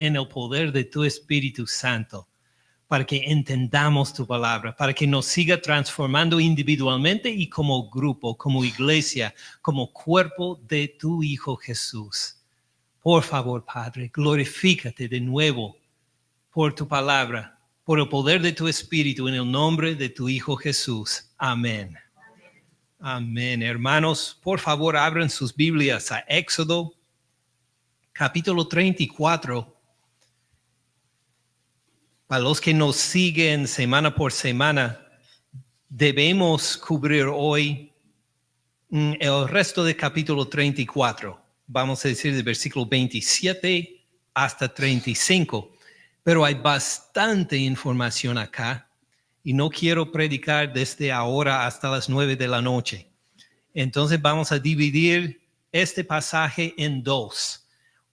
en el poder de tu Espíritu Santo, para que entendamos tu palabra, para que nos siga transformando individualmente y como grupo, como iglesia, como cuerpo de tu Hijo Jesús. Por favor, Padre, glorifícate de nuevo por tu palabra, por el poder de tu Espíritu, en el nombre de tu Hijo Jesús. Amén. Amén. Hermanos, por favor, abran sus Biblias a Éxodo, capítulo 34. Para los que nos siguen semana por semana, debemos cubrir hoy el resto del capítulo 34. Vamos a decir de versículo 27 hasta 35. Pero hay bastante información acá y no quiero predicar desde ahora hasta las 9 de la noche. Entonces vamos a dividir este pasaje en dos.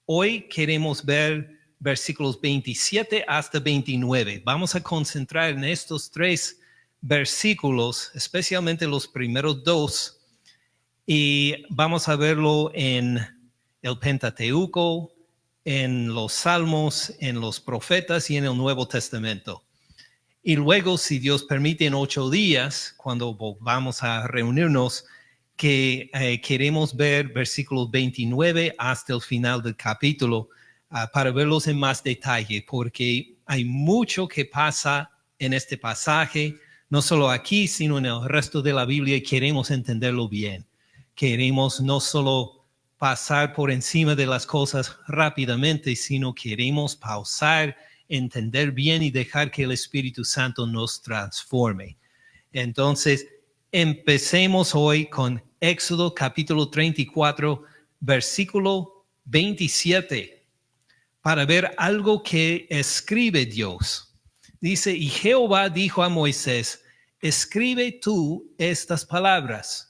Hoy queremos ver versículos 27 hasta 29. Vamos a concentrar en estos tres versículos, especialmente los primeros dos, y vamos a verlo en el Pentateuco, en los Salmos, en los profetas y en el Nuevo Testamento. Y luego, si Dios permite, en 8 días, cuando vamos a reunirnos, que queremos ver versículos 29 hasta el final del capítulo para verlos en más detalle, porque hay mucho que pasa en este pasaje, no solo aquí, sino en el resto de la Biblia, y queremos entenderlo bien. Queremos no solo pasar por encima de las cosas rápidamente, sino queremos pausar, entender bien y dejar que el Espíritu Santo nos transforme. Entonces, empecemos hoy con Éxodo capítulo 34, versículo 27, para ver algo que escribe Dios. Dice, y Jehová dijo a Moisés, escribe tú estas palabras,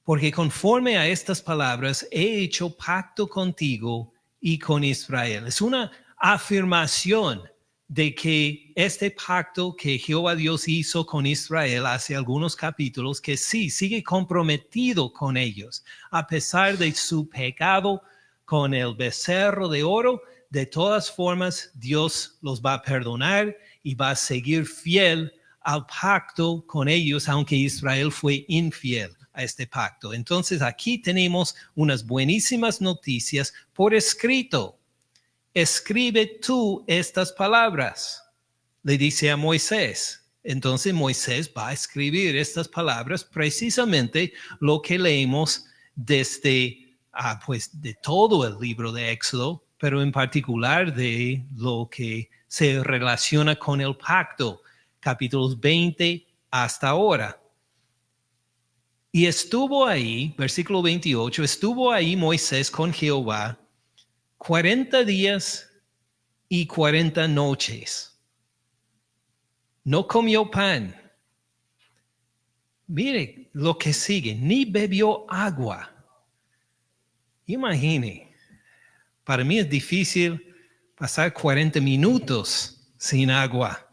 porque conforme a estas palabras he hecho pacto contigo y con Israel. Es una afirmación de que este pacto que Jehová Dios hizo con Israel hace algunos capítulos, que sí, sigue comprometido con ellos, a pesar de su pecado con el becerro de oro. De todas formas, Dios los va a perdonar y va a seguir fiel al pacto con ellos, aunque Israel fue infiel a este pacto. Entonces aquí tenemos unas buenísimas noticias por escrito. Escribe tú estas palabras, le dice a Moisés. Entonces Moisés va a escribir estas palabras, precisamente lo que leemos desde pues de todo el libro de Éxodo, pero en particular de lo que se relaciona con el pacto, capítulos 20 hasta ahora. Y estuvo ahí, versículo 28, estuvo ahí Moisés con Jehová 40 días y 40 noches. No comió pan. Mire lo que sigue, ni bebió agua. Imagine, para mí es difícil pasar 40 minutos sin agua.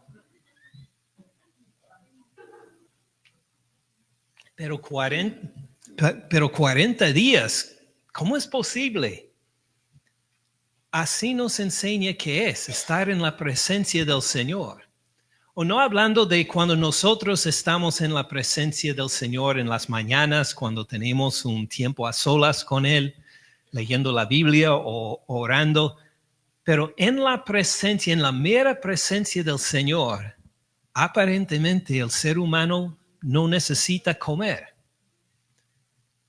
Pero 40 días, ¿cómo es posible? Así nos enseña que es estar en la presencia del Señor. O no hablando de cuando nosotros estamos en la presencia del Señor en las mañanas, cuando tenemos un tiempo a solas con Él, leyendo la Biblia o orando, pero en la presencia, en la mera presencia del Señor, aparentemente el ser humano no necesita comer,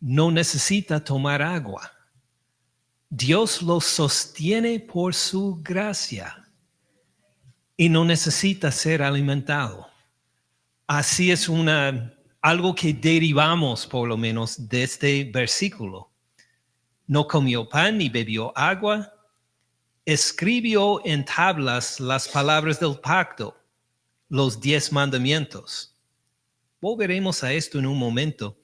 no necesita tomar agua. Dios lo sostiene por su gracia y no necesita ser alimentado. Así es algo que derivamos por lo menos de este versículo. No comió pan ni bebió agua. Escribió en tablas las palabras del pacto, los 10 mandamientos. Volveremos a esto en un momento.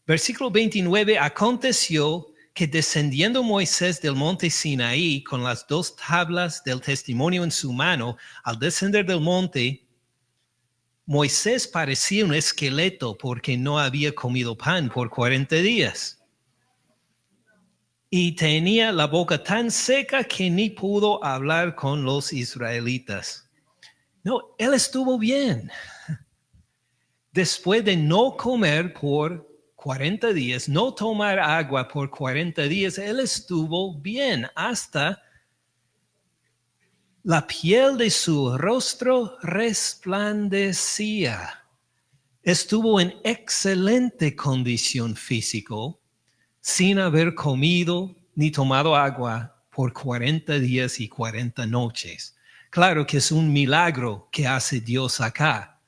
Versículo 29, aconteció que descendiendo Moisés del monte Sinaí con las 2 tablas del testimonio en su mano, al descender del monte, Moisés parecía un esqueleto porque no había comido pan por 40 días. y tenía la boca tan seca que ni pudo hablar con los israelitas. No, él estuvo bien. Después de no comer por 40 días, no tomar agua por 40 días, él estuvo bien hasta la piel de su rostro resplandecía. Estuvo en excelente condición físico, sin haber comido ni tomado agua por 40 días y 40 noches. Claro que es un milagro que hace Dios acá,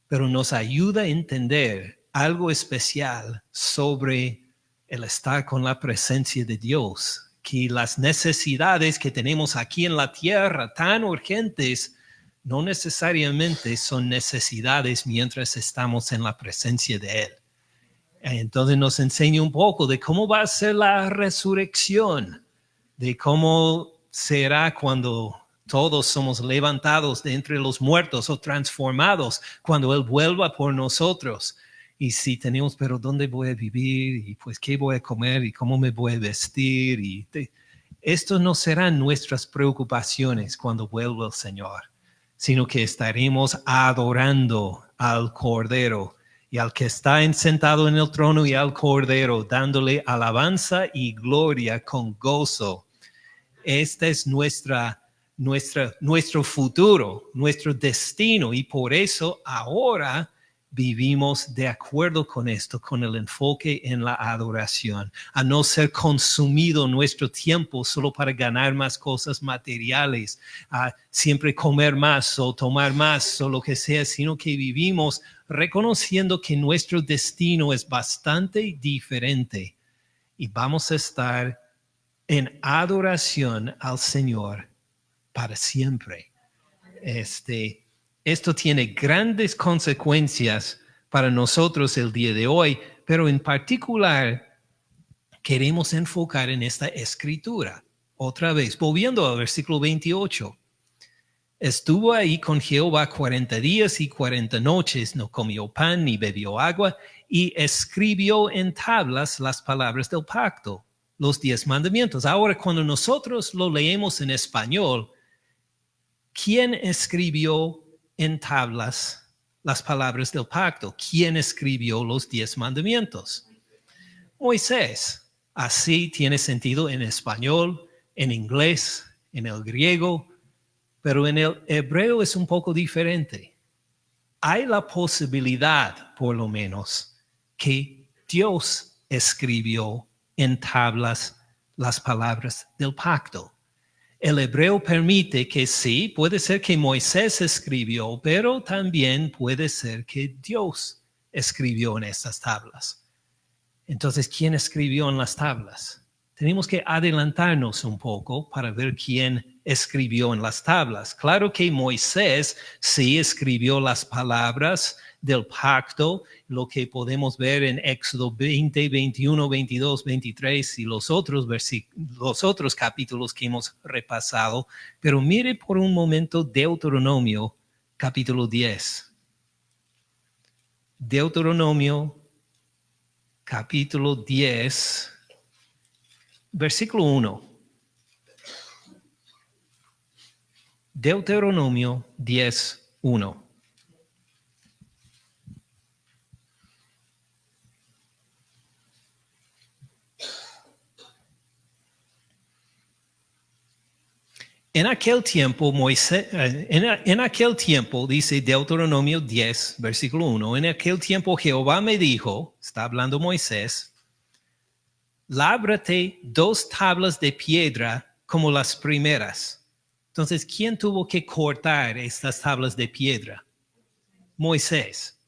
pero nos ayuda a entender algo especial sobre el estar con la presencia de Dios, que las necesidades que tenemos aquí en la tierra tan urgentes no necesariamente son necesidades mientras estamos en la presencia de Él. Entonces nos enseña un poco de cómo va a ser la resurrección, de cómo será cuando todos somos levantados de entre los muertos o transformados cuando Él vuelva por nosotros. Y si tenemos, pero ¿dónde voy a vivir? Y pues, ¿qué voy a comer? ¿Y cómo me voy a vestir? Estos no serán nuestras preocupaciones cuando vuelva el Señor, sino que estaremos adorando al Cordero y al que está sentado en el trono y al Cordero, dándole alabanza y gloria con gozo. Este es nuestro futuro, nuestro destino, y por eso ahora vivimos de acuerdo con esto, con el enfoque en la adoración, a no ser consumido nuestro tiempo solo para ganar más cosas materiales, a siempre comer más o tomar más o lo que sea, sino que vivimos reconociendo que nuestro destino es bastante diferente y vamos a estar en adoración al Señor para siempre. Esto tiene grandes consecuencias para nosotros el día de hoy, pero en particular queremos enfocar en esta escritura. Otra vez, volviendo al versículo 28. Estuvo ahí con Jehová 40 días y 40 noches, no comió pan ni bebió agua, y escribió en tablas las palabras del pacto, los 10 mandamientos. Ahora, cuando nosotros lo leemos en español, ¿quién escribió en tablas las palabras del pacto? ¿Quién escribió los 10 mandamientos? Moisés. Así tiene sentido en español, en inglés, en el griego, pero en el hebreo es un poco diferente. Hay la posibilidad, por lo menos, que Dios escribió en tablas las palabras del pacto. El hebreo permite que sí, puede ser que Moisés escribió, pero también puede ser que Dios escribió en estas tablas. Entonces, ¿quién escribió en las tablas? Tenemos que adelantarnos un poco para ver quién escribió en las tablas. Claro que Moisés sí escribió las palabras del pacto, lo que podemos ver en Éxodo 20, 21, 22, 23 y los otros capítulos que hemos repasado. Pero mire por un momento Deuteronomio capítulo 10. Deuteronomio capítulo 10, versículo 1. Deuteronomio 10, 1. En aquel tiempo, dice Deuteronomio 10, versículo 1, en aquel tiempo Jehová me dijo, está hablando Moisés, lábrate 2 tablas de piedra como las primeras. Entonces, ¿quién tuvo que cortar estas tablas de piedra? Moisés.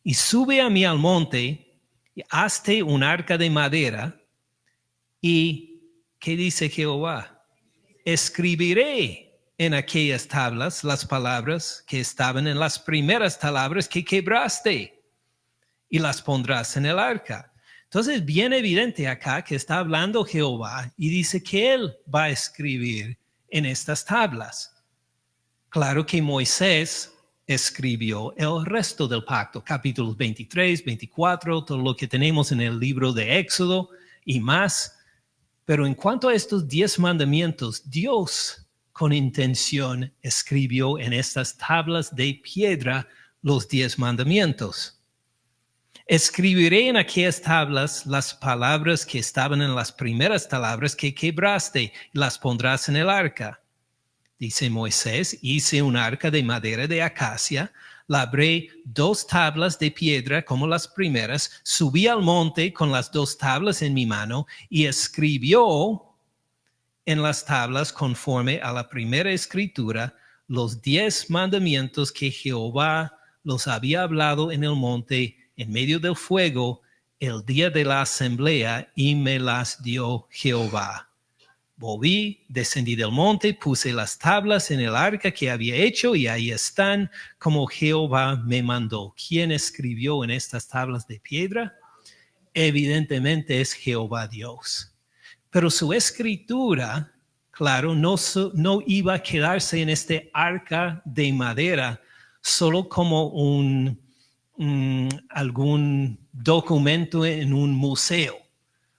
Y sube a mí al monte, y hazte un arca de madera, y ¿qué dice Jehová? Escribiré en aquellas tablas las palabras que estaban en las primeras palabras que quebraste y las pondrás en el arca. Entonces, bien evidente acá que está hablando Jehová y dice que Él va a escribir en estas tablas. Claro que Moisés escribió el resto del pacto, capítulos 23, 24, todo lo que tenemos en el libro de Éxodo y más. Pero en cuanto a estos 10 mandamientos, Dios con intención escribió en estas tablas de piedra los 10 mandamientos. Escribiré en aquellas tablas las palabras que estaban en las primeras palabras que quebraste, y las pondrás en el arca. Dice Moisés, hice un arca de madera de acacia, labré 2 tablas de piedra como las primeras, subí al monte con las 2 tablas en mi mano y escribió en las tablas conforme a la primera escritura los 10 mandamientos que Jehová los había hablado en el monte en medio del fuego el día de la asamblea y me las dio Jehová. Volví, descendí del monte, puse las tablas en el arca que había hecho y ahí están como Jehová me mandó. ¿Quién escribió en estas tablas de piedra? Evidentemente es Jehová Dios. Pero su escritura, claro, no iba a quedarse en este arca de madera solo como algún documento en un museo,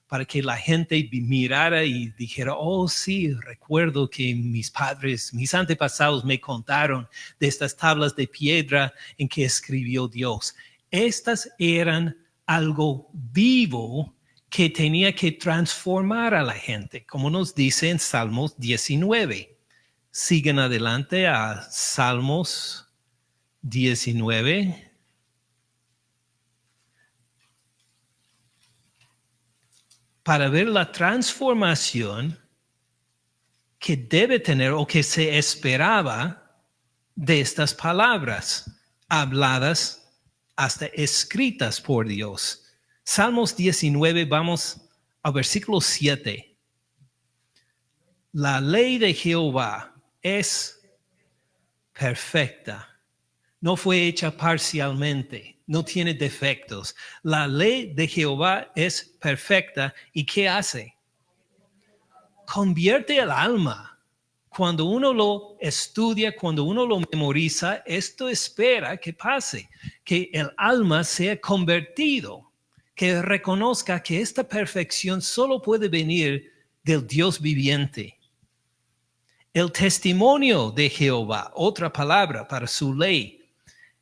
para que la gente mirara y dijera, oh sí, recuerdo que mis padres, mis antepasados me contaron de estas tablas de piedra en que escribió Dios. Estas eran algo vivo que tenía que transformar a la gente, como nos dice en Salmos 19. Siguen adelante a Salmos 19. Para ver la transformación que debe tener o que se esperaba de estas palabras habladas hasta escritas por Dios. Salmos 19, vamos al versículo 7. La ley de Jehová es perfecta. No fue hecha parcialmente, no tiene defectos. La ley de Jehová es perfecta. ¿Y qué hace? Convierte el alma. Cuando uno lo estudia, cuando uno lo memoriza, esto espera que pase, que el alma sea convertido, que reconozca que esta perfección solo puede venir del Dios viviente. El testimonio de Jehová, otra palabra para su ley.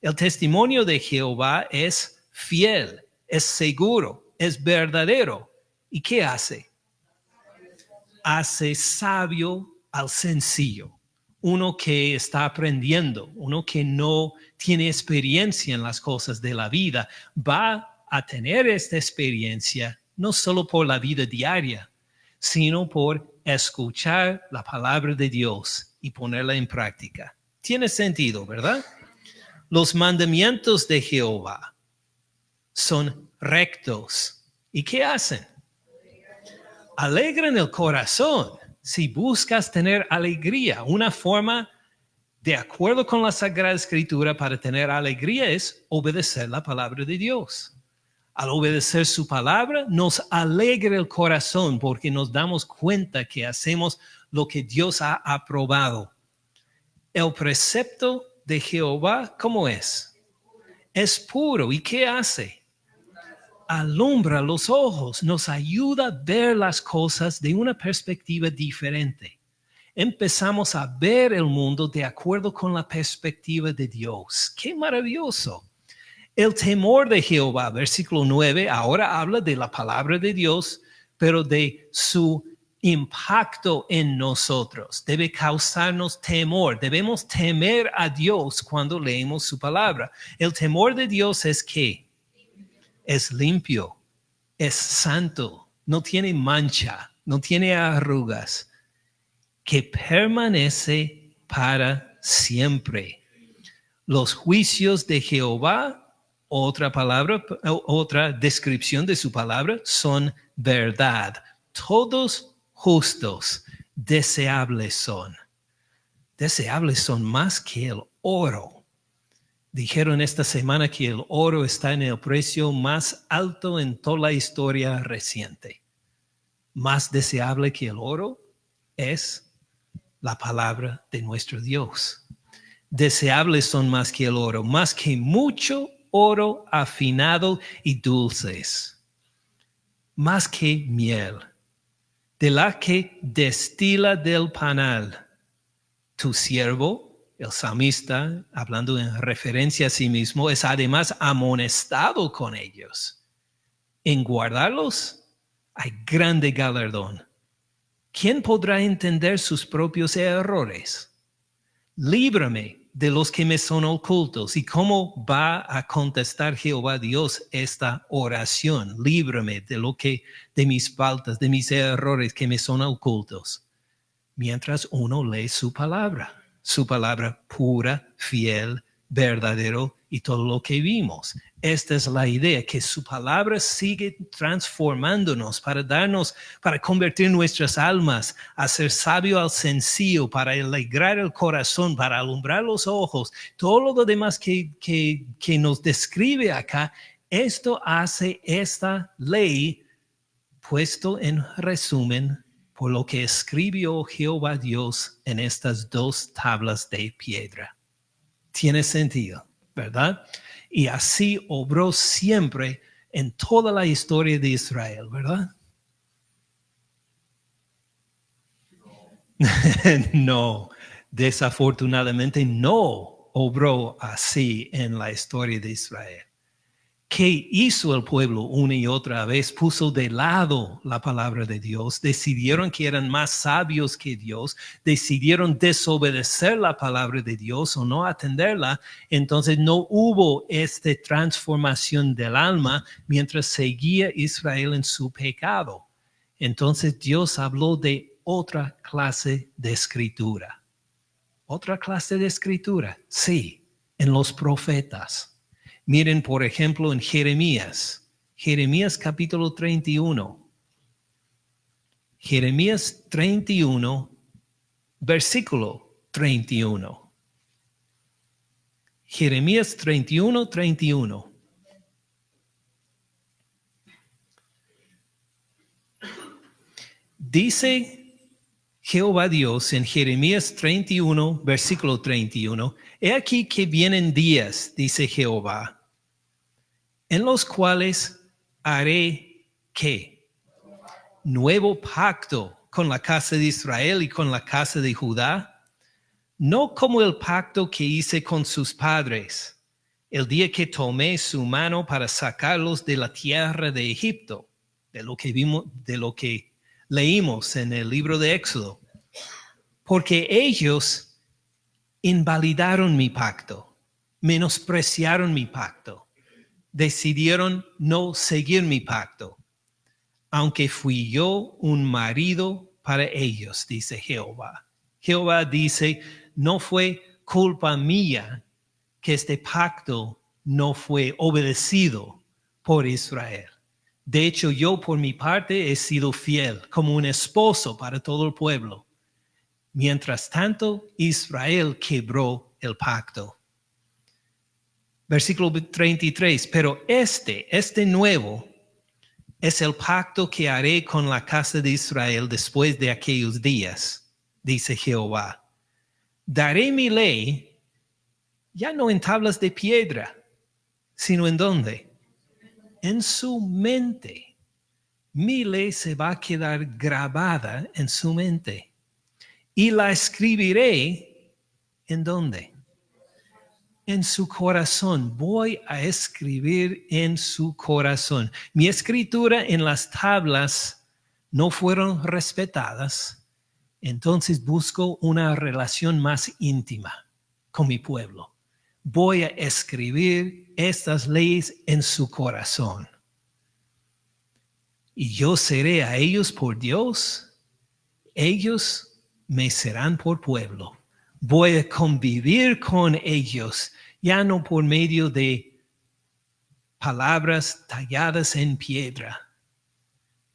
El testimonio de Jehová es fiel, es seguro, es verdadero. ¿Y qué hace? Hace sabio al sencillo. Uno que está aprendiendo, uno que no tiene experiencia en las cosas de la vida, va a tener esta experiencia no solo por la vida diaria, sino por escuchar la palabra de Dios y ponerla en práctica. Tiene sentido, ¿verdad? Los mandamientos de Jehová son rectos. ¿Y qué hacen? Alegran el corazón. Si buscas tener alegría, una forma de acuerdo con la Sagrada Escritura para tener alegría es obedecer la palabra de Dios. Al obedecer su palabra, nos alegra el corazón porque nos damos cuenta que hacemos lo que Dios ha aprobado. El precepto de Jehová, ¿cómo es? Es puro. ¿Y qué hace? Alumbra los ojos, nos ayuda a ver las cosas de una perspectiva diferente. Empezamos a ver el mundo de acuerdo con la perspectiva de Dios. ¡Qué maravilloso! El temor de Jehová, versículo 9, ahora habla de la palabra de Dios, pero de su impacto en nosotros. Debe causarnos temor. Debemos temer a Dios cuando leemos su palabra. El temor de Dios es ¿qué? Es limpio, es santo, no tiene mancha, no tiene arrugas, que permanece para siempre. Los juicios de Jehová, otra palabra, otra descripción de su palabra, son verdad. Todos justos, deseables son. Deseables son más que el oro. Dijeron esta semana que el oro está en el precio más alto en toda la historia reciente. Más deseable que el oro es la palabra de nuestro Dios. Deseables son más que el oro, más que mucho oro afinado y dulces, más que miel. de la que destila del panal. Tu siervo, el salmista, hablando en referencia a sí mismo, es además amonestado con ellos. En guardarlos hay grande galardón. ¿Quién podrá entender sus propios errores? Líbrame de los que me son ocultos. ¿Y cómo va a contestar Jehová Dios esta oración? Líbrame de mis faltas, de mis errores que me son ocultos. Mientras uno lee su palabra pura, fiel, verdadero y todo lo que vimos. Esta es la idea, que su palabra sigue transformándonos para convertir nuestras almas, hacer sabio al sencillo, para alegrar el corazón, para alumbrar los ojos. Todo lo demás que nos describe acá, esto hace esta ley, puesto en resumen, por lo que escribió Jehová Dios en estas 2 tablas de piedra. Tiene sentido, ¿verdad? Y así obró siempre en toda la historia de Israel, ¿verdad? No, desafortunadamente no obró así en la historia de Israel. ¿Qué hizo el pueblo una y otra vez? Puso de lado la palabra de Dios, decidieron que eran más sabios que Dios, decidieron desobedecer la palabra de Dios o no atenderla. Entonces no hubo esta transformación del alma mientras seguía Israel en su pecado. Entonces Dios habló de otra clase de escritura. ¿Otra clase de escritura? Sí, en los profetas. Miren, por ejemplo, en Jeremías capítulo 31. Jeremías 31, versículo 31. Jeremías 31, 31. Dice Jehová Dios en Jeremías 31, versículo 31, he aquí que vienen días, dice Jehová, en los cuales haré ¿qué? Nuevo pacto con la casa de Israel y con la casa de Judá, no como el pacto que hice con sus padres, el día que tomé su mano para sacarlos de la tierra de Egipto, de lo que leímos en el libro de Éxodo, porque ellos invalidaron mi pacto, menospreciaron mi pacto, decidieron no seguir mi pacto, aunque fui yo un marido para ellos, dice Jehová. Jehová dice, no fue culpa mía que este pacto no fue obedecido por Israel. De hecho, yo por mi parte he sido fiel como un esposo para todo el pueblo. Mientras tanto, Israel quebró el pacto. Versículo 33, pero este nuevo es el pacto que haré con la casa de Israel después de aquellos días, dice Jehová. Daré mi ley ya no en tablas de piedra, sino ¿en dónde? En su mente. Mi ley se va a quedar grabada en su mente. Y la escribiré ¿en dónde? En su corazón. Voy a escribir en su corazón. Mi escritura en las tablas no fueron respetadas. Entonces busco una relación más íntima con mi pueblo. Voy a escribir estas leyes en su corazón. Y yo seré a ellos por Dios. Ellos me serán por pueblo. Voy a convivir con ellos, ya no por medio de palabras talladas en piedra,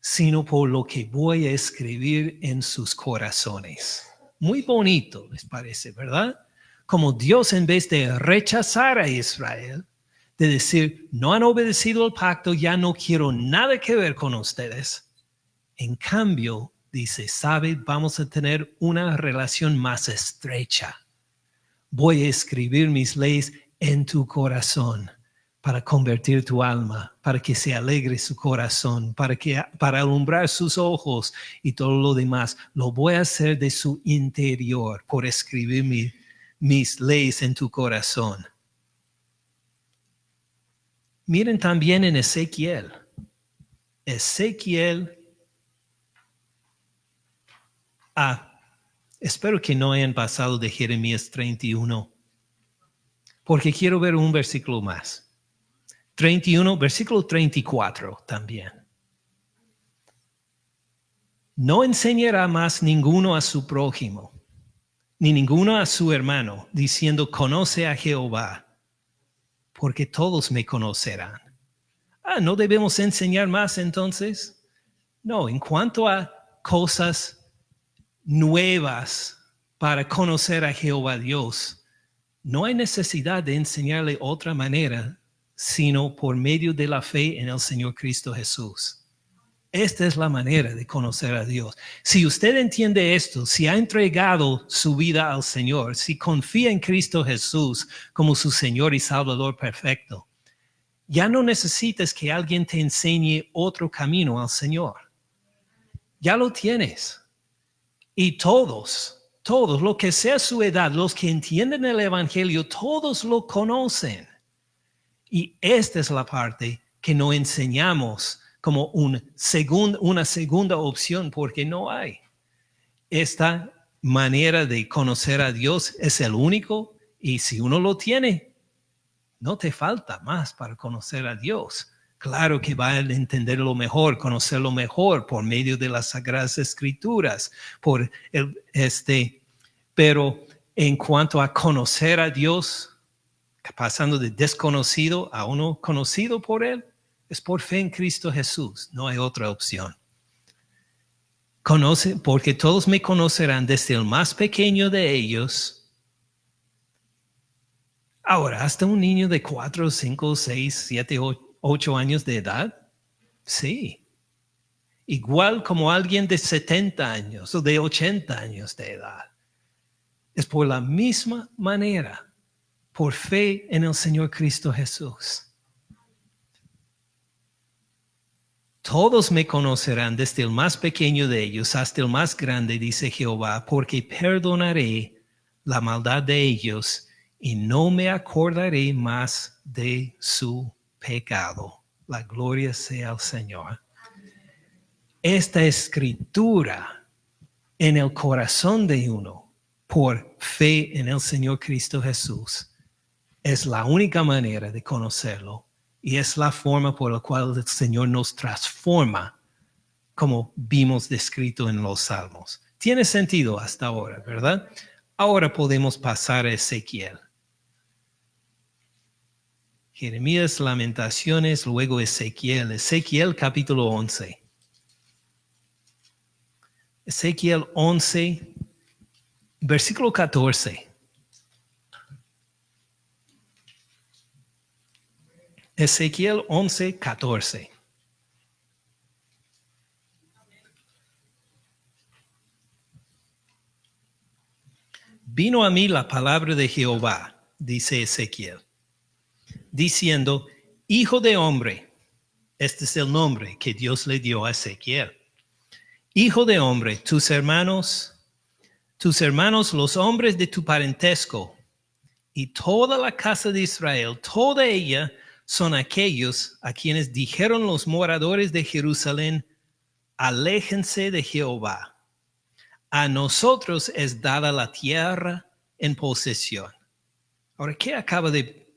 sino por lo que voy a escribir en sus corazones. Muy bonito, les parece, ¿verdad? Como Dios, en vez de rechazar a Israel, de decir, no han obedecido el pacto, ya no quiero nada que ver con ustedes. En cambio, dice, sabe, vamos a tener una relación más estrecha. Voy a escribir mis leyes en tu corazón para convertir tu alma, para que se alegre su corazón, para alumbrar sus ojos y todo lo demás. Lo voy a hacer de su interior por escribir mis leyes en tu corazón. Miren también en Ezequiel. Espero que no hayan pasado de Jeremías 31, porque quiero ver un versículo más. 31, versículo 34 también. No enseñará más ninguno a su prójimo, ni ninguno a su hermano, diciendo, conoce a Jehová, porque todos me conocerán. ¿No debemos enseñar más entonces? No, en cuanto a cosas nuevas para conocer a Jehová Dios, no hay necesidad de enseñarle otra manera, sino por medio de la fe en el Señor Cristo Jesús. Esta es la manera de conocer a Dios. Si usted entiende esto, si ha entregado su vida al Señor, si confía en Cristo Jesús como su Señor y Salvador perfecto, ya no necesitas que alguien te enseñe otro camino al Señor. Ya lo tienes. Y todos, lo que sea su edad, los que entienden el Evangelio, todos lo conocen. Y esta es la parte que no enseñamos como una segunda opción, porque no hay. Esta manera de conocer a Dios es el único, y si uno lo tiene, no te falta más para conocer a Dios. Claro que va a entenderlo mejor, conocerlo mejor por medio de las Sagradas Escrituras, pero en cuanto a conocer a Dios, pasando de desconocido a uno conocido por Él, es por fe en Cristo Jesús. No hay otra opción. Conoce, porque todos me conocerán, desde el más pequeño de ellos. Ahora, hasta un niño de 4, 5, 6, 7, 8 años de edad. Sí. Igual como alguien de 70 años o de 80 años de edad. Es por la misma manera. Por fe en el Señor Cristo Jesús. Todos me conocerán, desde el más pequeño de ellos hasta el más grande, dice Jehová, porque perdonaré la maldad de ellos y no me acordaré más de su pecado. La gloria sea al Señor. Esta escritura en el corazón de uno, por fe en el Señor Cristo Jesús, es la única manera de conocerlo y es la forma por la cual el Señor nos transforma, como vimos descrito en los Salmos. Tiene sentido hasta ahora, ¿verdad? Ahora podemos pasar a Ezequiel. Jeremías, Lamentaciones, luego Ezequiel. Ezequiel capítulo 11. Ezequiel 11, versículo 14. Ezequiel 11, 14. Vino a mí la palabra de Jehová, dice Ezequiel, diciendo, hijo de hombre, este es el nombre que Dios le dio a Ezequiel. Hijo de hombre, tus hermanos, los hombres de tu parentesco, y toda la casa de Israel, toda ella, son aquellos a quienes dijeron los moradores de Jerusalén, aléjense de Jehová. A nosotros es dada la tierra en posesión. Ahora, ¿qué acaba de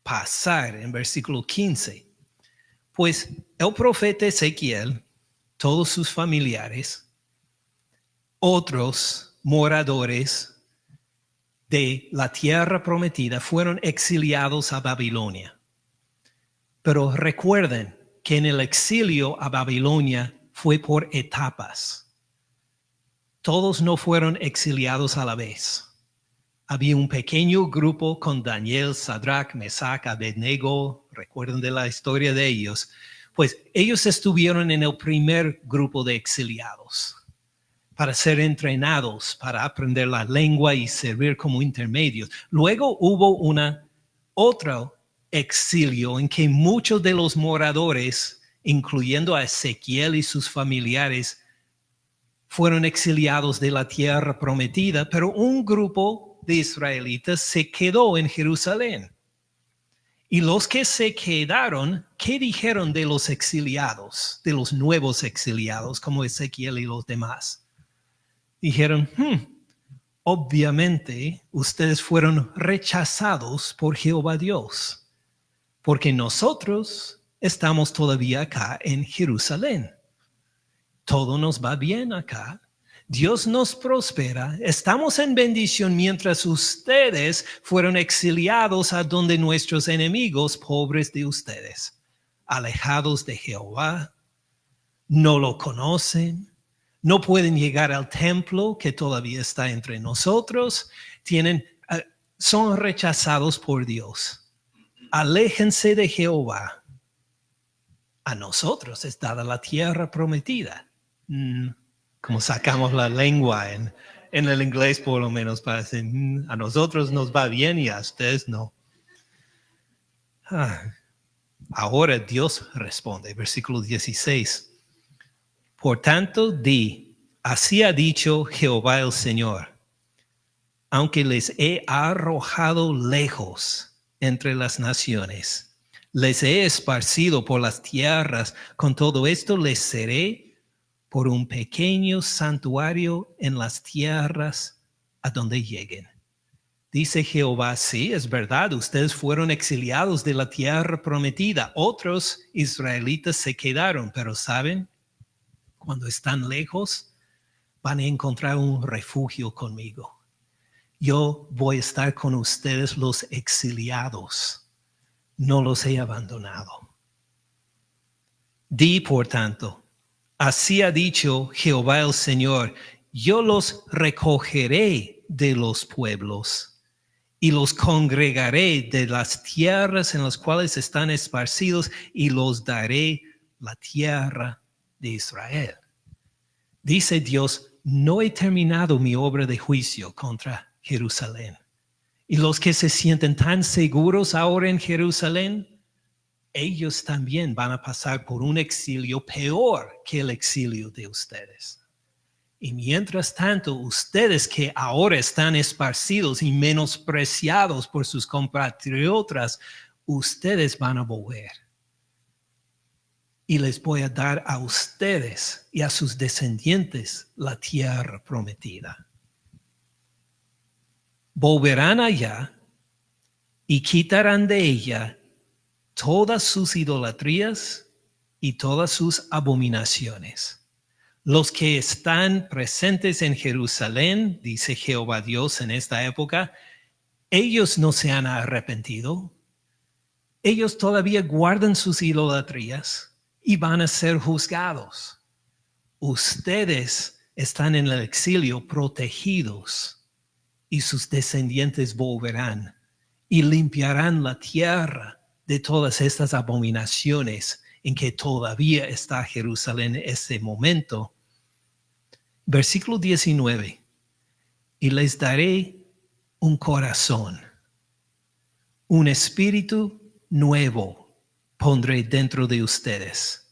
pasar en versículo 15? Pues el profeta Ezequiel, todos sus familiares, otros moradores de la tierra prometida fueron exiliados a Babilonia. Pero recuerden que en el exilio a Babilonia fue por etapas. Todos no fueron exiliados a la vez. Había un pequeño grupo con Daniel, Sadrach, Mesach, Abednego. Recuerden de la historia de ellos. Pues ellos estuvieron en el primer grupo de exiliados para ser entrenados, para aprender la lengua y servir como intermedios. Luego hubo otro exilio en que muchos de los moradores, incluyendo a Ezequiel y sus familiares, fueron exiliados de la tierra prometida, pero un grupo de israelitas se quedó en Jerusalén. Y los que se quedaron, ¿qué dijeron de los exiliados, de los nuevos exiliados, como Ezequiel y los demás? Dijeron, obviamente ustedes fueron rechazados por Jehová Dios, porque nosotros estamos todavía acá en Jerusalén. Todo nos va bien acá. Dios nos prospera. Estamos en bendición mientras ustedes fueron exiliados a donde nuestros enemigos, pobres de ustedes, alejados de Jehová, no lo conocen, no pueden llegar al templo que todavía está entre nosotros, son rechazados por Dios. Aléjense de Jehová. A nosotros es dada la tierra prometida. Como sacamos la lengua en el inglés por lo menos para decir, a nosotros nos va bien y a ustedes no. Ahora Dios responde, versículo 16. Por tanto, di, así ha dicho Jehová el Señor, aunque les he arrojado lejos entre las naciones, les he esparcido por las tierras, con todo esto les seré por un pequeño santuario en las tierras a donde lleguen. Dice Jehová, sí, es verdad, ustedes fueron exiliados de la tierra prometida. Otros israelitas se quedaron, pero ¿saben? Cuando están lejos, van a encontrar un refugio conmigo. Yo voy a estar con ustedes los exiliados. No los he abandonado. Di, por tanto, así ha dicho Jehová el Señor, yo los recogeré de los pueblos y los congregaré de las tierras en las cuales están esparcidos y los daré la tierra de Israel. Dice Dios, no he terminado mi obra de juicio contra Jerusalén. Y los que se sienten tan seguros ahora en Jerusalén, ellos también van a pasar por un exilio peor que el exilio de ustedes. Y mientras tanto, ustedes que ahora están esparcidos y menospreciados por sus compatriotas, ustedes van a volver. Y les voy a dar a ustedes y a sus descendientes la tierra prometida. Volverán allá y quitarán de ella todas sus idolatrías y todas sus abominaciones. Los que están presentes en Jerusalén, dice Jehová Dios en esta época, ellos no se han arrepentido. Ellos todavía guardan sus idolatrías y van a ser juzgados. Ustedes están en el exilio protegidos y sus descendientes volverán y limpiarán la tierra de todas estas abominaciones en que todavía está Jerusalén en ese momento. Versículo 19. Y les daré un corazón, un espíritu nuevo pondré dentro de ustedes.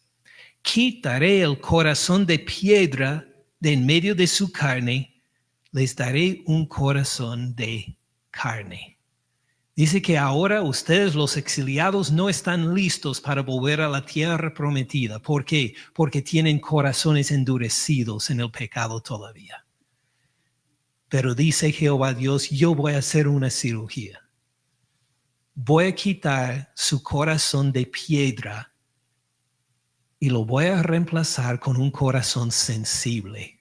Quitaré el corazón de piedra de en medio de su carne, les daré un corazón de carne. Dice que ahora ustedes los exiliados no están listos para volver a la tierra prometida. ¿Por qué? Porque tienen corazones endurecidos en el pecado todavía. Pero dice Jehová Dios, yo voy a hacer una cirugía. Voy a quitar su corazón de piedra y lo voy a reemplazar con un corazón sensible,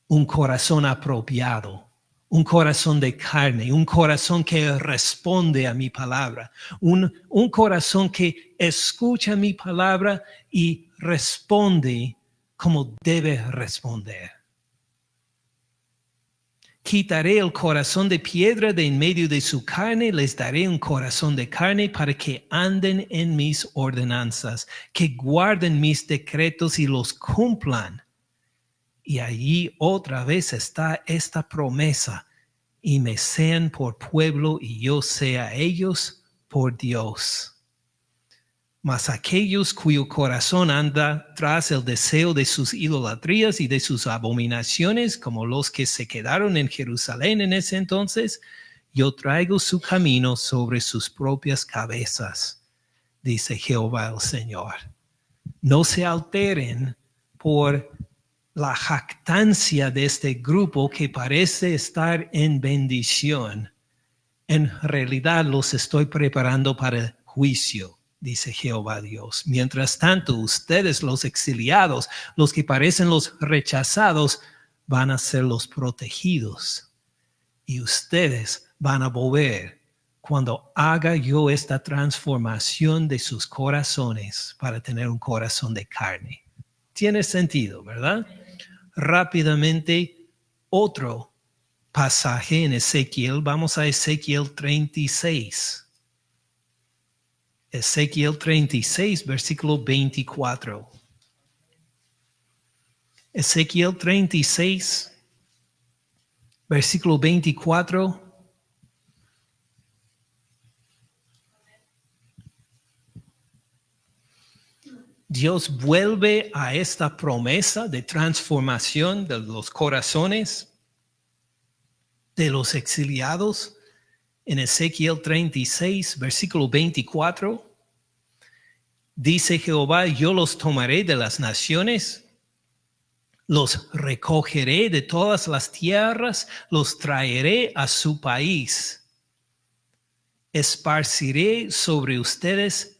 un corazón apropiado. Un corazón de carne, un corazón que responde a mi palabra, un corazón que escucha mi palabra y responde como debe responder. Quitaré el corazón de piedra de en medio de su carne, les daré un corazón de carne para que anden en mis ordenanzas, que guarden mis decretos y los cumplan. Y allí otra vez está esta promesa, y me sean por pueblo y yo sea ellos por Dios. Mas aquellos cuyo corazón anda tras el deseo de sus idolatrías y de sus abominaciones, como los que se quedaron en Jerusalén en ese entonces, yo traigo su camino sobre sus propias cabezas, dice Jehová el Señor. No se alteren por la jactancia de este grupo que parece estar en bendición. En realidad los estoy preparando para el juicio, dice Jehová Dios. Mientras tanto, ustedes, los exiliados, los que parecen los rechazados, van a ser los protegidos. Y ustedes van a volver cuando haga yo esta transformación de sus corazones para tener un corazón de carne. Tiene sentido, ¿verdad? Rápidamente, otro pasaje en Ezequiel. Vamos a Ezequiel 36. Ezequiel 36, versículo 24. Ezequiel 36, versículo 24. Dios vuelve a esta promesa de transformación de los corazones de los exiliados en Ezequiel 36, versículo 24. Dice Jehová, yo los tomaré de las naciones, los recogeré de todas las tierras, los traeré a su país. Esparciré sobre ustedes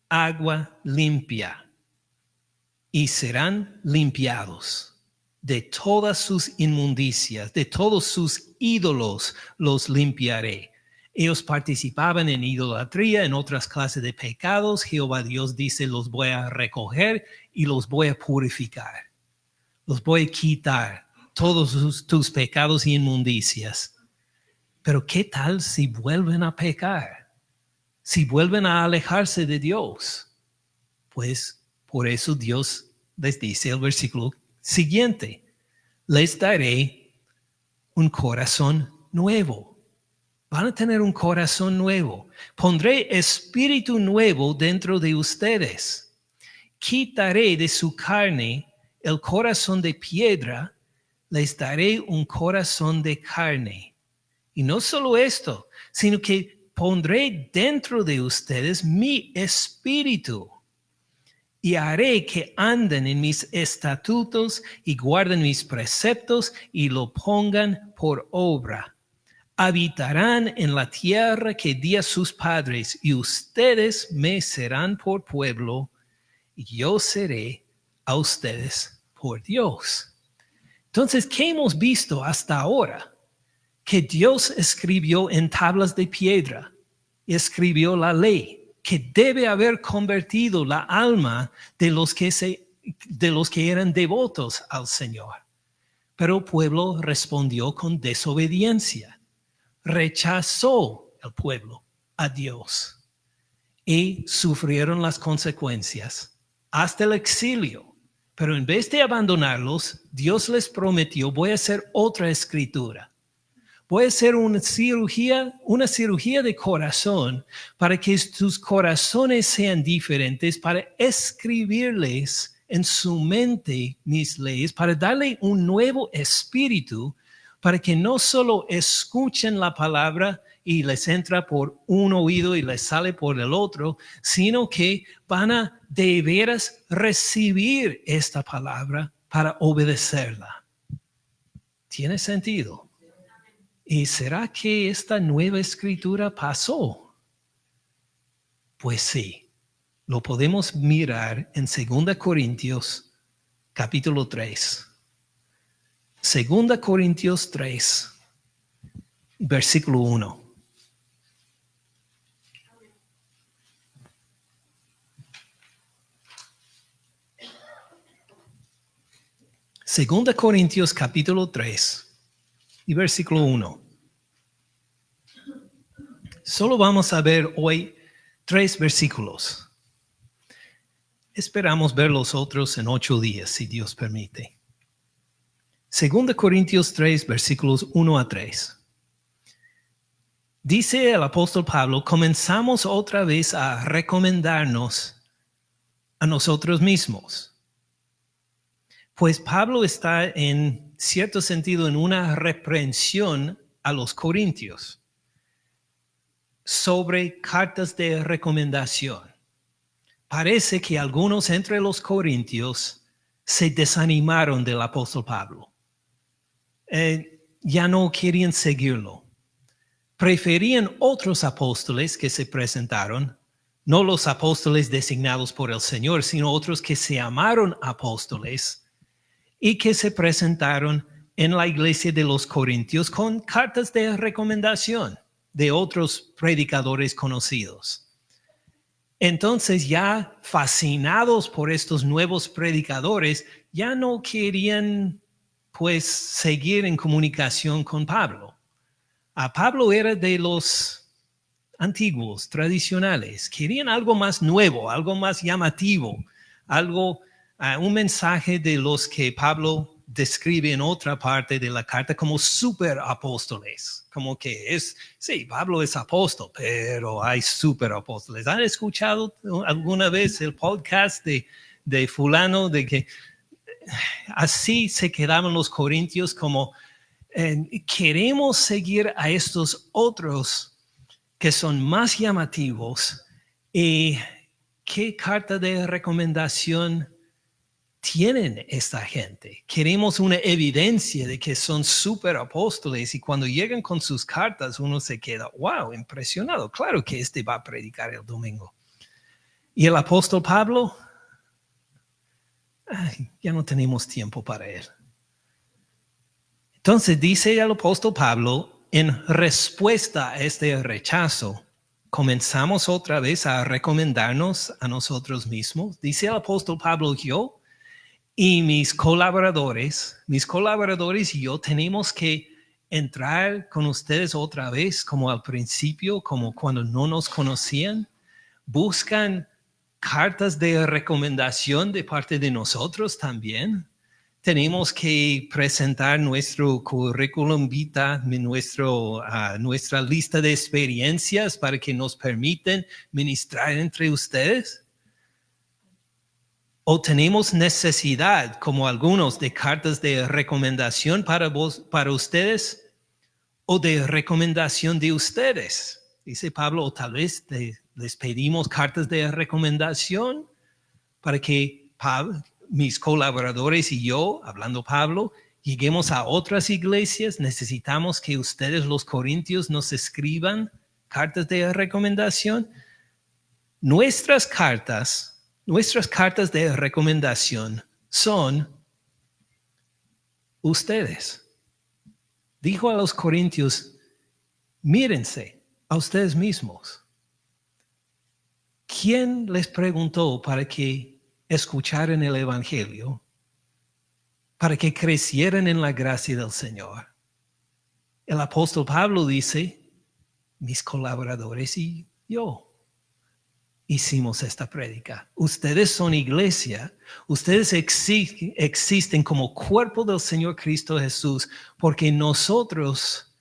agua limpia y serán limpiados. De todas sus inmundicias, de todos sus ídolos los limpiaré. Ellos participaban en idolatría, en otras clases de pecados. Jehová Dios dice, los voy a recoger y los voy a purificar. Los voy a quitar todos tus pecados y inmundicias. Pero ¿qué tal si vuelven a pecar? Si vuelven a alejarse de Dios. Pues por eso Dios les dice el versículo siguiente: les daré un corazón nuevo. Van a tener un corazón nuevo. Pondré espíritu nuevo dentro de ustedes. Quitaré de su carne el corazón de piedra. Les daré un corazón de carne. Y no solo esto, sino que pondré dentro de ustedes mi espíritu. Y haré que anden en mis estatutos y guarden mis preceptos y lo pongan por obra. Habitarán en la tierra que di a sus padres, y ustedes me serán por pueblo, y yo seré a ustedes por Dios. Entonces, ¿qué hemos visto hasta ahora? Que Dios escribió en tablas de piedra, escribió la ley, que debe haber convertido la alma de los que eran devotos al Señor. Pero el pueblo respondió con desobediencia. Rechazó el pueblo a Dios y sufrieron las consecuencias hasta el exilio. Pero en vez de abandonarlos, Dios les prometió: voy a hacer otra escritura. Voy a hacer una cirugía de corazón para que tus corazones sean diferentes, para escribirles en su mente mis leyes, para darle un nuevo espíritu, para que no solo escuchen la palabra y les entra por un oído y les sale por el otro, sino que van a de veras recibir esta palabra para obedecerla. ¿Tiene sentido? ¿Y será que esta nueva escritura pasó? Pues sí, lo podemos mirar en 2 Corintios capítulo 3. 2 Corintios 3, versículo 1. Segunda Corintios capítulo 3 y versículo 1. Solo vamos a ver hoy 3 versículos. Esperamos ver los otros en 8 días, si Dios permite. Segunda Corintios 3, versículos 1 a 3. Dice el apóstol Pablo, comenzamos otra vez a recomendarnos a nosotros mismos. Pues Pablo está en cierto sentido en una reprensión a los corintios sobre cartas de recomendación. Parece que algunos entre los corintios se desanimaron del apóstol Pablo. Ya no querían seguirlo. Preferían otros apóstoles que se presentaron, no los apóstoles designados por el Señor, sino otros que se llamaron apóstoles y que se presentaron en la iglesia de los corintios con cartas de recomendación de otros predicadores conocidos. Entonces, ya fascinados por estos nuevos predicadores, ya no querían pues seguir en comunicación con Pablo. Pablo era de los antiguos, tradicionales. Querían algo más nuevo, algo más llamativo, un mensaje de los que Pablo describe en otra parte de la carta como superapóstoles. Como que sí, Pablo es apóstol, pero hay superapóstoles. ¿Han escuchado alguna vez el podcast de fulano de que así se quedaban los corintios como queremos seguir a estos otros que son más llamativos? ¿Y qué carta de recomendación tienen esta gente? Queremos una evidencia de que son superapóstoles, y cuando llegan con sus cartas uno se queda, wow, impresionado. Claro que va a predicar el domingo. ¿Y el apóstol Pablo? Ya no tenemos tiempo para él. Entonces dice el apóstol Pablo, en respuesta a este rechazo, comenzamos otra vez a recomendarnos a nosotros mismos. Dice el apóstol Pablo, yo y mis colaboradores y yo tenemos que entrar con ustedes otra vez, como al principio, como cuando no nos conocían. Buscan cartas de recomendación de parte de nosotros también. Tenemos que presentar nuestro currículum vitae, nuestra lista de experiencias para que nos permitan ministrar entre ustedes. ¿O tenemos necesidad, como algunos, de cartas de recomendación para ustedes, o de recomendación de ustedes? Dice Pablo, o tal vez les pedimos cartas de recomendación para que mis colaboradores y yo, hablando Pablo, lleguemos a otras iglesias. Necesitamos que ustedes, los corintios, nos escriban cartas de recomendación. Nuestras cartas de recomendación son ustedes. Dijo a los corintios, mírense a ustedes mismos. ¿Quién les preguntó para que escucharan el evangelio, para que crecieran en la gracia del Señor? El apóstol Pablo dice, mis colaboradores y yo hicimos esta prédica. Ustedes son iglesia, ustedes existen como cuerpo del Señor Cristo Jesús, porque nosotros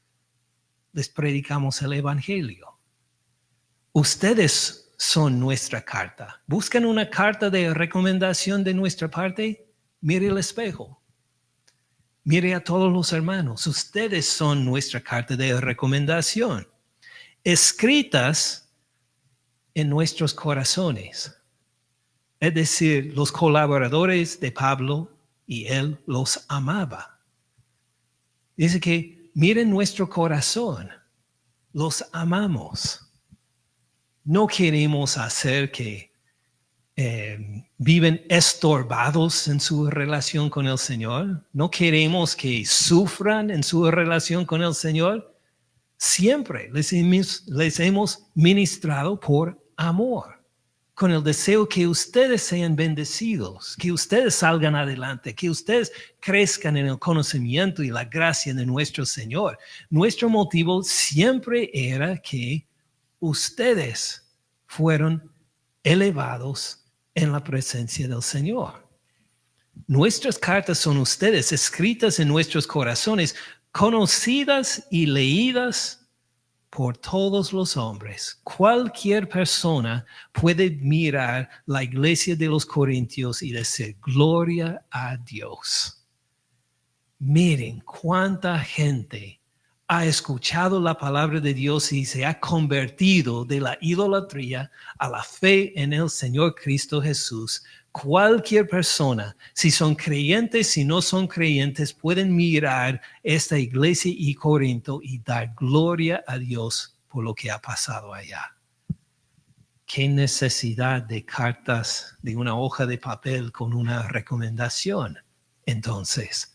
les predicamos el evangelio. Ustedes son nuestra carta. ¿Buscan una carta de recomendación de nuestra parte? Mire el espejo. Mire a todos los hermanos. Ustedes son nuestra carta de recomendación, escritas en nuestros corazones. Es decir, los colaboradores de Pablo y él los amaba. Dice que miren nuestro corazón. Los amamos. No queremos hacer que viven estorbados en su relación con el Señor. No queremos que sufran en su relación con el Señor. Siempre les hemos ministrado por amor, con el deseo que ustedes sean bendecidos, que ustedes salgan adelante, que ustedes crezcan en el conocimiento y la gracia de nuestro Señor. Nuestro motivo siempre era que ustedes fueron elevados en la presencia del Señor. Nuestras cartas son ustedes, escritas en nuestros corazones, conocidas y leídas por todos los hombres. Cualquier persona puede mirar la iglesia de los Corintios y decir, gloria a Dios. Miren cuánta gente ha escuchado la palabra de Dios y se ha convertido de la idolatría a la fe en el Señor Cristo Jesús. Cualquier persona, si son creyentes, si no son creyentes, pueden mirar esta iglesia y Corinto y dar gloria a Dios por lo que ha pasado allá. ¿Qué necesidad de cartas, de una hoja de papel con una recomendación? Entonces,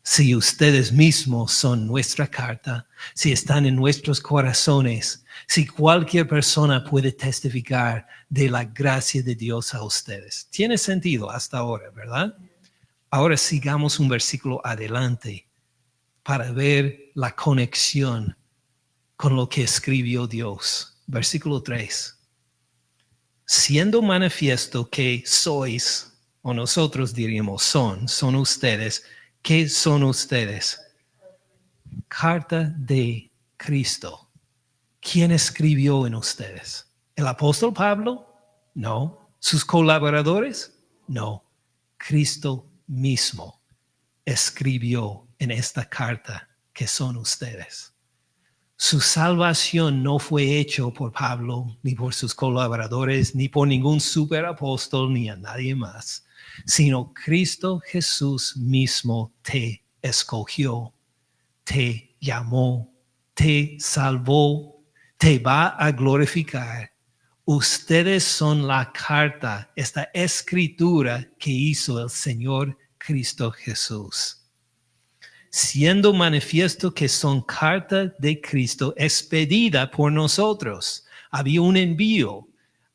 si ustedes mismos son nuestra carta, si están en nuestros corazones, si cualquier persona puede testificar de la gracia de Dios a ustedes. Tiene sentido hasta ahora, ¿verdad? Ahora sigamos un versículo adelante para ver la conexión con lo que escribió Dios. Versículo 3. Siendo manifiesto que sois, o nosotros diríamos son ustedes. ¿Qué son ustedes? Carta de Cristo. ¿Quién escribió en ustedes? ¿El apóstol Pablo? No. ¿Sus colaboradores? No. Cristo mismo escribió en esta carta que son ustedes. Su salvación no fue hecho por Pablo, ni por sus colaboradores, ni por ningún superapóstol, ni a nadie más, sino Cristo Jesús mismo te escogió, te llamó, te salvó, te va a glorificar. Ustedes son la carta, esta escritura que hizo el Señor Cristo Jesús. Siendo manifiesto que son carta de Cristo expedida por nosotros. Había un envío,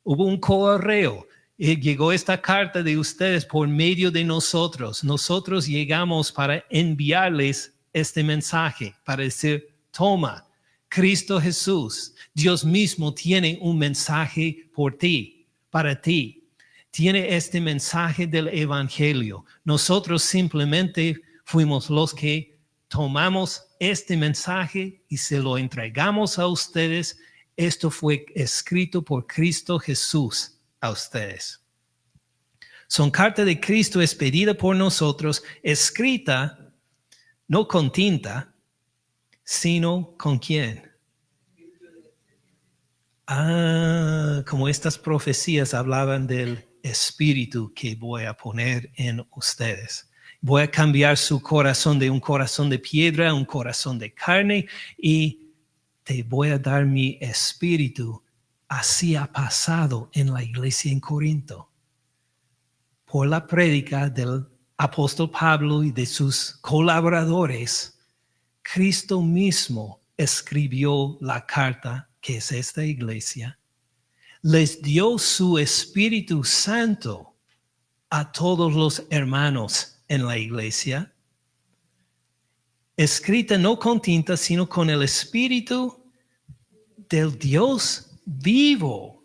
hubo un correo. Llegó esta carta de ustedes por medio de nosotros. Nosotros llegamos para enviarles este mensaje, para decir, toma, Cristo Jesús, Dios mismo tiene un mensaje por ti, para ti. Tiene este mensaje del Evangelio. Nosotros simplemente fuimos los que tomamos este mensaje y se lo entregamos a ustedes. Esto fue escrito por Cristo Jesús a ustedes. Son carta de Cristo expedida por nosotros, escrita no con tinta, sino con ¿quién? Como estas profecías hablaban del Espíritu que voy a poner en ustedes. Voy a cambiar su corazón de un corazón de piedra a un corazón de carne y te voy a dar mi Espíritu. Así ha pasado en la iglesia en Corinto. Por la prédica del apóstol Pablo y de sus colaboradores, Cristo mismo escribió la carta que es esta iglesia. Les dio su Espíritu Santo a todos los hermanos en la iglesia, escrita no con tinta, sino con el Espíritu del Dios vivo.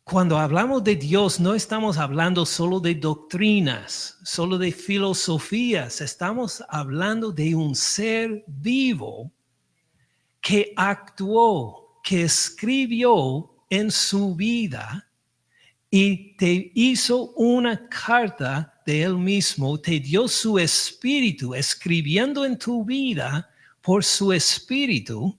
Cuando hablamos de Dios, no estamos hablando solo de doctrinas, solo de filosofías. Estamos hablando de un ser vivo que actuó, que escribió en su vida y te hizo una carta de él mismo, te dio su espíritu, escribiendo en tu vida por su espíritu.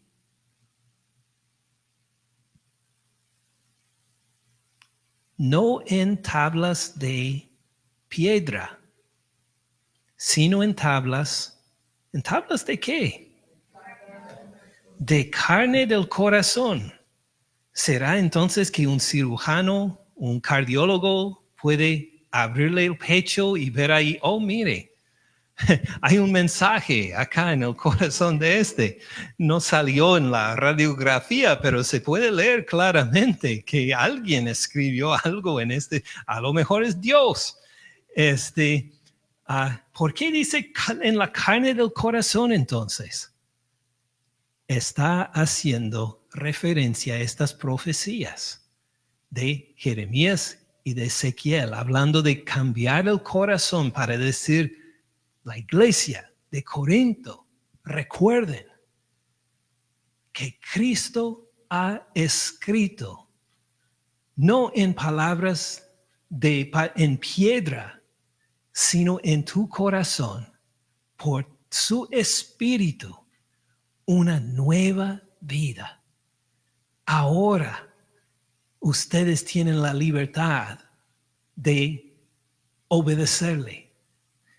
No en tablas de piedra, sino en tablas de qué? De carne del corazón. ¿Será entonces que un cirujano, un cardiólogo puede abrirle el pecho y ver ahí, oh, mire, hay un mensaje acá en el corazón de este? No salió en la radiografía, pero se puede leer claramente que alguien escribió algo en este. A lo mejor es Dios. ¿Por qué dice en la carne del corazón entonces? Está haciendo referencia a estas profecías de Jeremías y de Ezequiel, hablando de cambiar el corazón para decir, la iglesia de Corinto, recuerden que Cristo ha escrito, no en palabras en piedra, sino en tu corazón, por su Espíritu, una nueva vida. Ahora ustedes tienen la libertad de obedecerle,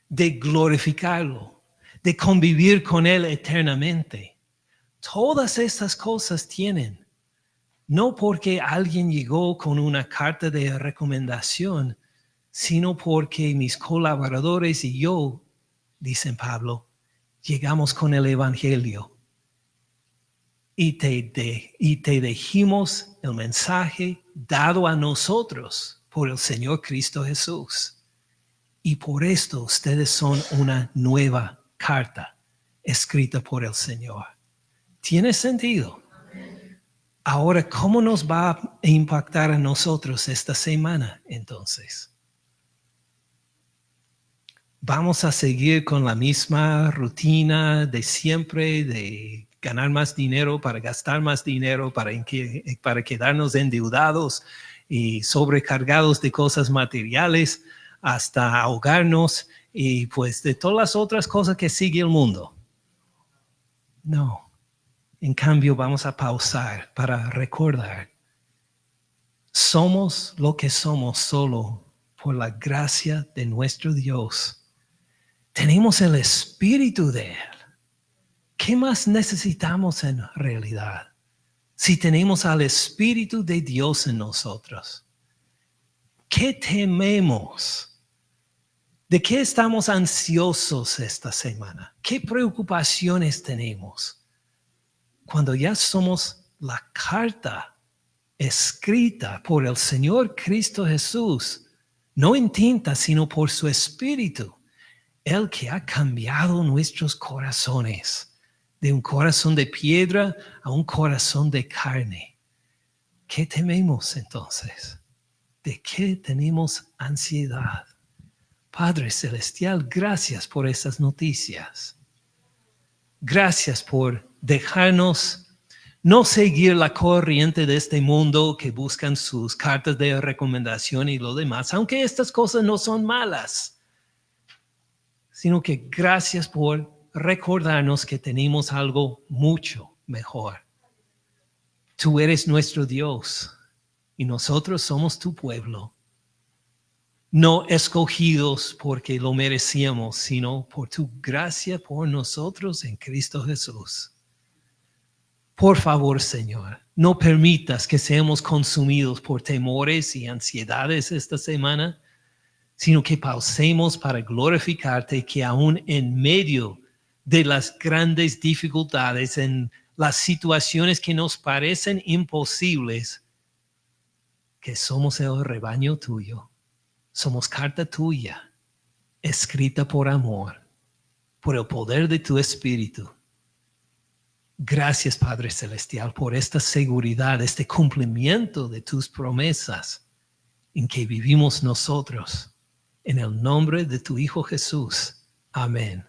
de glorificarlo, de convivir con Él eternamente. Todas estas cosas tienen, no porque alguien llegó con una carta de recomendación, sino porque mis colaboradores y yo, dicen Pablo, llegamos con el Evangelio y te dijimos el mensaje dado a nosotros por el Señor Cristo Jesús. Y por esto ustedes son una nueva carta escrita por el Señor. ¿Tiene sentido? Ahora, ¿cómo nos va a impactar a nosotros esta semana entonces? ¿Vamos a seguir con la misma rutina de siempre, de ganar más dinero para gastar más dinero, para quedarnos endeudados y sobrecargados de cosas materiales hasta ahogarnos y pues de todas las otras cosas que sigue el mundo? No. En cambio, vamos a pausar para recordar. Somos lo que somos solo por la gracia de nuestro Dios. Tenemos el Espíritu de Él. ¿Qué más necesitamos en realidad? Si tenemos al Espíritu de Dios en nosotros. ¿Qué tememos? ¿De qué estamos ansiosos esta semana? ¿Qué preocupaciones tenemos? Cuando ya somos la carta escrita por el Señor Cristo Jesús, no en tinta, sino por su Espíritu, el que ha cambiado nuestros corazones, de un corazón de piedra a un corazón de carne. ¿Qué tememos entonces? ¿De qué tenemos ansiedad? Padre Celestial, gracias por esas noticias. Gracias por dejarnos no seguir la corriente de este mundo que buscan sus cartas de recomendación y lo demás, aunque estas cosas no son malas, sino que gracias por recordarnos que tenemos algo mucho mejor. Tú eres nuestro Dios y nosotros somos tu pueblo, no escogidos porque lo merecíamos, sino por tu gracia por nosotros en Cristo Jesús. Por favor, Señor, no permitas que seamos consumidos por temores y ansiedades esta semana, sino que pausemos para glorificarte, que aún en medio de las grandes dificultades, en las situaciones que nos parecen imposibles, que somos el rebaño tuyo, somos carta tuya, escrita por amor, por el poder de tu Espíritu. Gracias, Padre Celestial, por esta seguridad, este cumplimiento de tus promesas en que vivimos nosotros. En el nombre de tu Hijo Jesús. Amén.